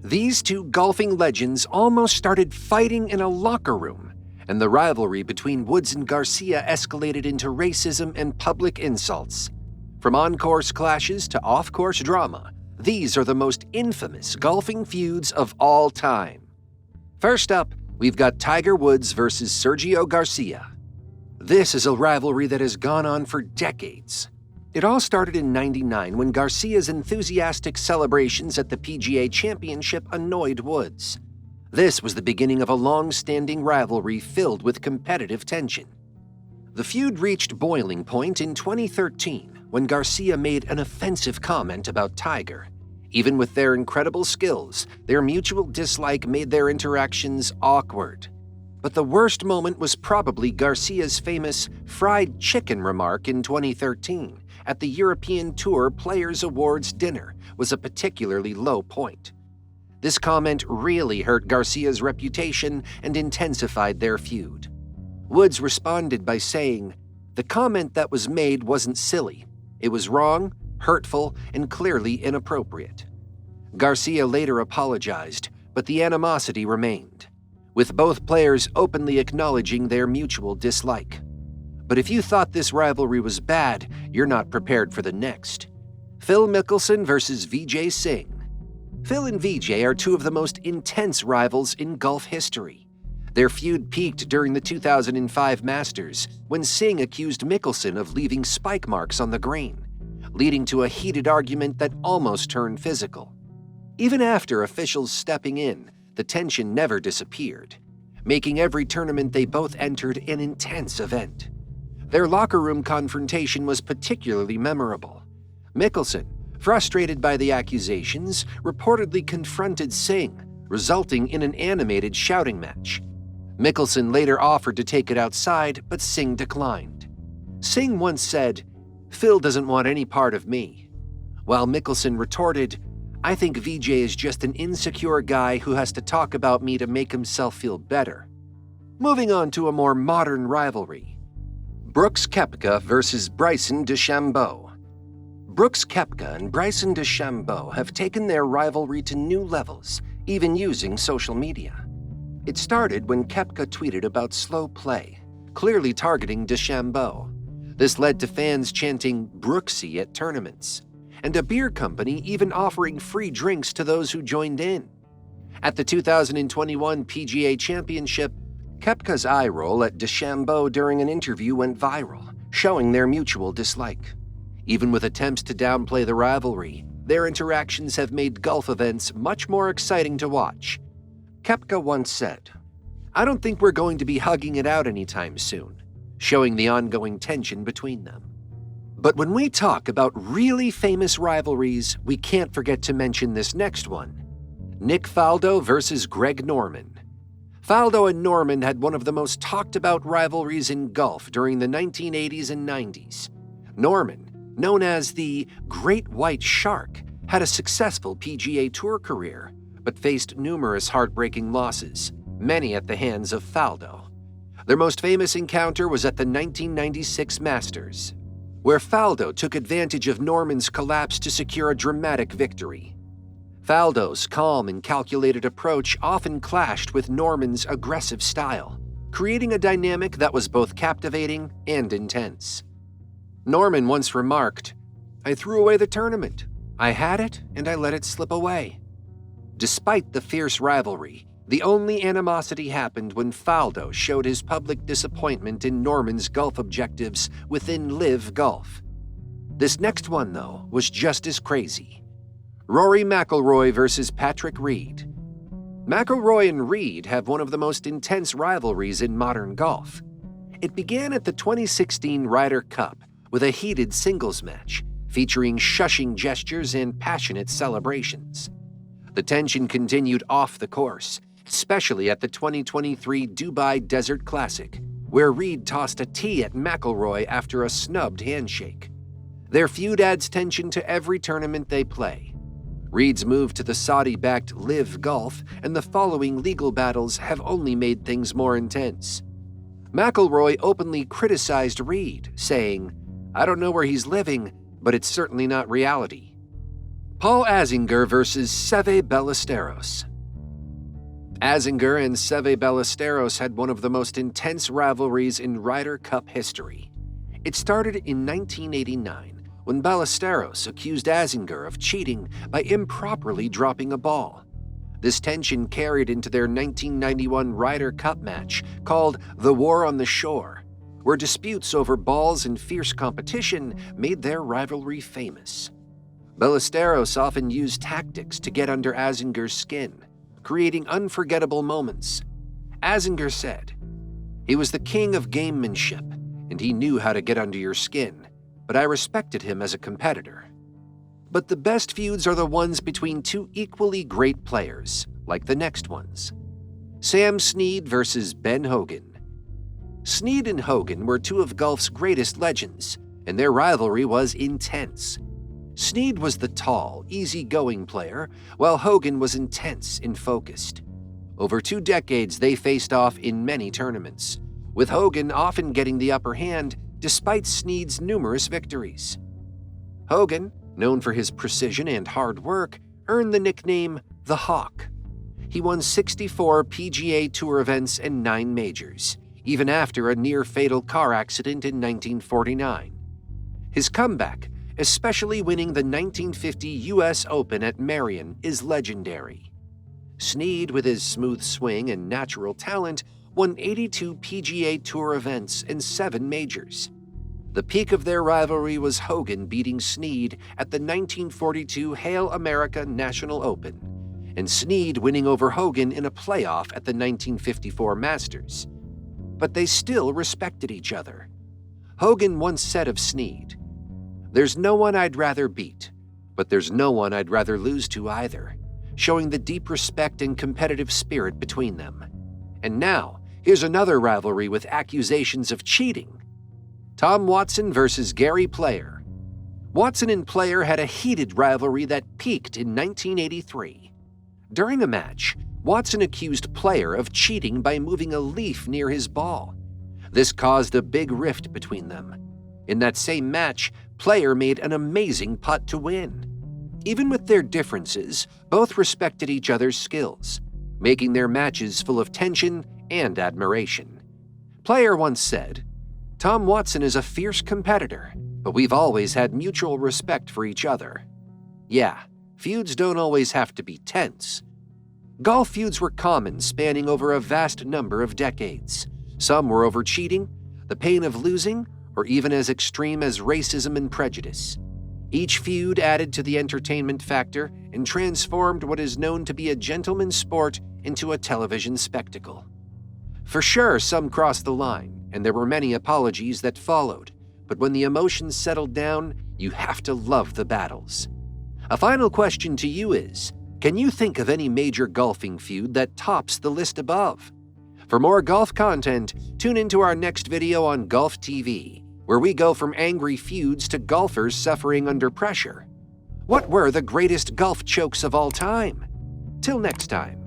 These two golfing legends almost started fighting in a locker room, and the rivalry between Woods and Garcia escalated into racism and public insults. From on-course clashes to off-course drama, these are the most infamous golfing feuds of all time. First up, we've got Tiger Woods versus Sergio Garcia. This is a rivalry that has gone on for decades. It all started in '99 when Garcia's enthusiastic celebrations at the PGA Championship annoyed Woods. This was the beginning of a long-standing rivalry filled with competitive tension. The feud reached boiling point in 2013 when Garcia made an offensive comment about Tiger. Even with their incredible skills, their mutual dislike made their interactions awkward. But the worst moment was probably Garcia's famous fried chicken remark in 2013 at the European Tour Players Awards dinner was a particularly low point. This comment really hurt Garcia's reputation and intensified their feud. Woods responded by saying, "The comment that was made wasn't silly. It was wrong, hurtful, and clearly inappropriate." Garcia later apologized, but the animosity remained, with both players openly acknowledging their mutual dislike. But if you thought this rivalry was bad, you're not prepared for the next. Phil Mickelson versus Vijay Singh. Phil and Vijay are two of the most intense rivals in golf history. Their feud peaked during the 2005 Masters when Singh accused Mickelson of leaving spike marks on the green, leading to a heated argument that almost turned physical. Even after officials stepping in, the tension never disappeared, making every tournament they both entered an intense event. Their locker room confrontation was particularly memorable. Mickelson, frustrated by the accusations, reportedly confronted Singh, resulting in an animated shouting match. Mickelson later offered to take it outside, but Singh declined. Singh once said, "Phil doesn't want any part of me," while Mickelson retorted, "I think Vijay is just an insecure guy who has to talk about me to make himself feel better." Moving on to a more modern rivalry. Brooks Koepka versus Bryson DeChambeau. Brooks Koepka and Bryson DeChambeau have taken their rivalry to new levels, even using social media. It started when Koepka tweeted about slow play, clearly targeting DeChambeau. This led to fans chanting "Brooksy" at tournaments, and a beer company even offering free drinks to those who joined in. At the 2021 PGA Championship, Koepka's eye roll at DeChambeau during an interview went viral, showing their mutual dislike. Even with attempts to downplay the rivalry, their interactions have made golf events much more exciting to watch. Koepka once said, "I don't think we're going to be hugging it out anytime soon," showing the ongoing tension between them. But when we talk about really famous rivalries, we can't forget to mention this next one. Nick Faldo versus Greg Norman. Faldo and Norman had one of the most talked about rivalries in golf during the 1980s and 90s. Norman, known as the Great White Shark, had a successful PGA Tour career, but faced numerous heartbreaking losses, many at the hands of Faldo. Their most famous encounter was at the 1996 Masters, where Faldo took advantage of Norman's collapse to secure a dramatic victory. Faldo's calm and calculated approach often clashed with Norman's aggressive style, creating a dynamic that was both captivating and intense. Norman once remarked, "I threw away the tournament. I had it, and I let it slip away." Despite the fierce rivalry, the only animosity happened when Faldo showed his public disappointment in Norman's golf objectives within LIV Golf. This next one, though, was just as crazy. Rory McIlroy versus Patrick Reed. McIlroy and Reed have one of the most intense rivalries in modern golf. It began at the 2016 Ryder Cup with a heated singles match featuring shushing gestures and passionate celebrations. The tension continued off the course, especially at the 2023 Dubai Desert Classic, where Reed tossed a tee at McIlroy after a snubbed handshake. Their feud adds tension to every tournament they play. Reed's move to the Saudi-backed LIV Golf and the following legal battles have only made things more intense. McIlroy openly criticized Reed, saying, "I don't know where he's living, but it's certainly not reality." Paul Azinger versus Seve Ballesteros. Azinger and Seve Ballesteros had one of the most intense rivalries in Ryder Cup history. It started in 1989 when Ballesteros accused Azinger of cheating by improperly dropping a ball. This tension carried into their 1991 Ryder Cup match called the War on the Shore, where disputes over balls and fierce competition made their rivalry famous. Ballesteros often used tactics to get under Azinger's skin, creating unforgettable moments. Azinger said, "He was the king of gamemanship, and he knew how to get under your skin, but I respected him as a competitor." But the best feuds are the ones between two equally great players, like the next ones. Sam Snead versus Ben Hogan. Snead and Hogan were two of golf's greatest legends, and their rivalry was intense. Snead was the tall, easygoing player, while Hogan was intense and focused. Over 2 decades, they faced off in many tournaments, with Hogan often getting the upper hand despite Snead's numerous victories. Hogan, known for his precision and hard work, earned the nickname the Hawk. He won 64 PGA Tour events and 9 majors, even after a near-fatal car accident in 1949. His comeback, especially winning the 1950 U.S. Open at Marion, is legendary. Snead, with his smooth swing and natural talent, won 82 PGA Tour events and 7 majors. The peak of their rivalry was Hogan beating Snead at the 1942 Hail America National Open, and Snead winning over Hogan in a playoff at the 1954 Masters. But they still respected each other. Hogan once said of Snead, "There's no one I'd rather beat, but there's no one I'd rather lose to either," showing the deep respect and competitive spirit between them. And now, here's another rivalry with accusations of cheating. Tom Watson versus Gary Player. Watson and Player had a heated rivalry that peaked in 1983. During a match, Watson accused Player of cheating by moving a leaf near his ball. This caused a big rift between them. In that same match, Player made an amazing putt to win. Even with their differences, both respected each other's skills, making their matches full of tension and admiration. Player once said, "Tom Watson is a fierce competitor, but we've always had mutual respect for each other." Yeah, feuds don't always have to be tense. Golf feuds were common, spanning over a vast number of decades. Some were over cheating, the pain of losing, or even as extreme as racism and prejudice. Each feud added to the entertainment factor and transformed what is known to be a gentleman's sport into a television spectacle. For sure, some crossed the line, and there were many apologies that followed, but when the emotions settled down, you have to love the battles. A final question to you is, can you think of any major golfing feud that tops the list above? For more golf content, tune into our next video on Golf TV, where we go from angry feuds to golfers suffering under pressure. What were the greatest golf chokes of all time? Till next time.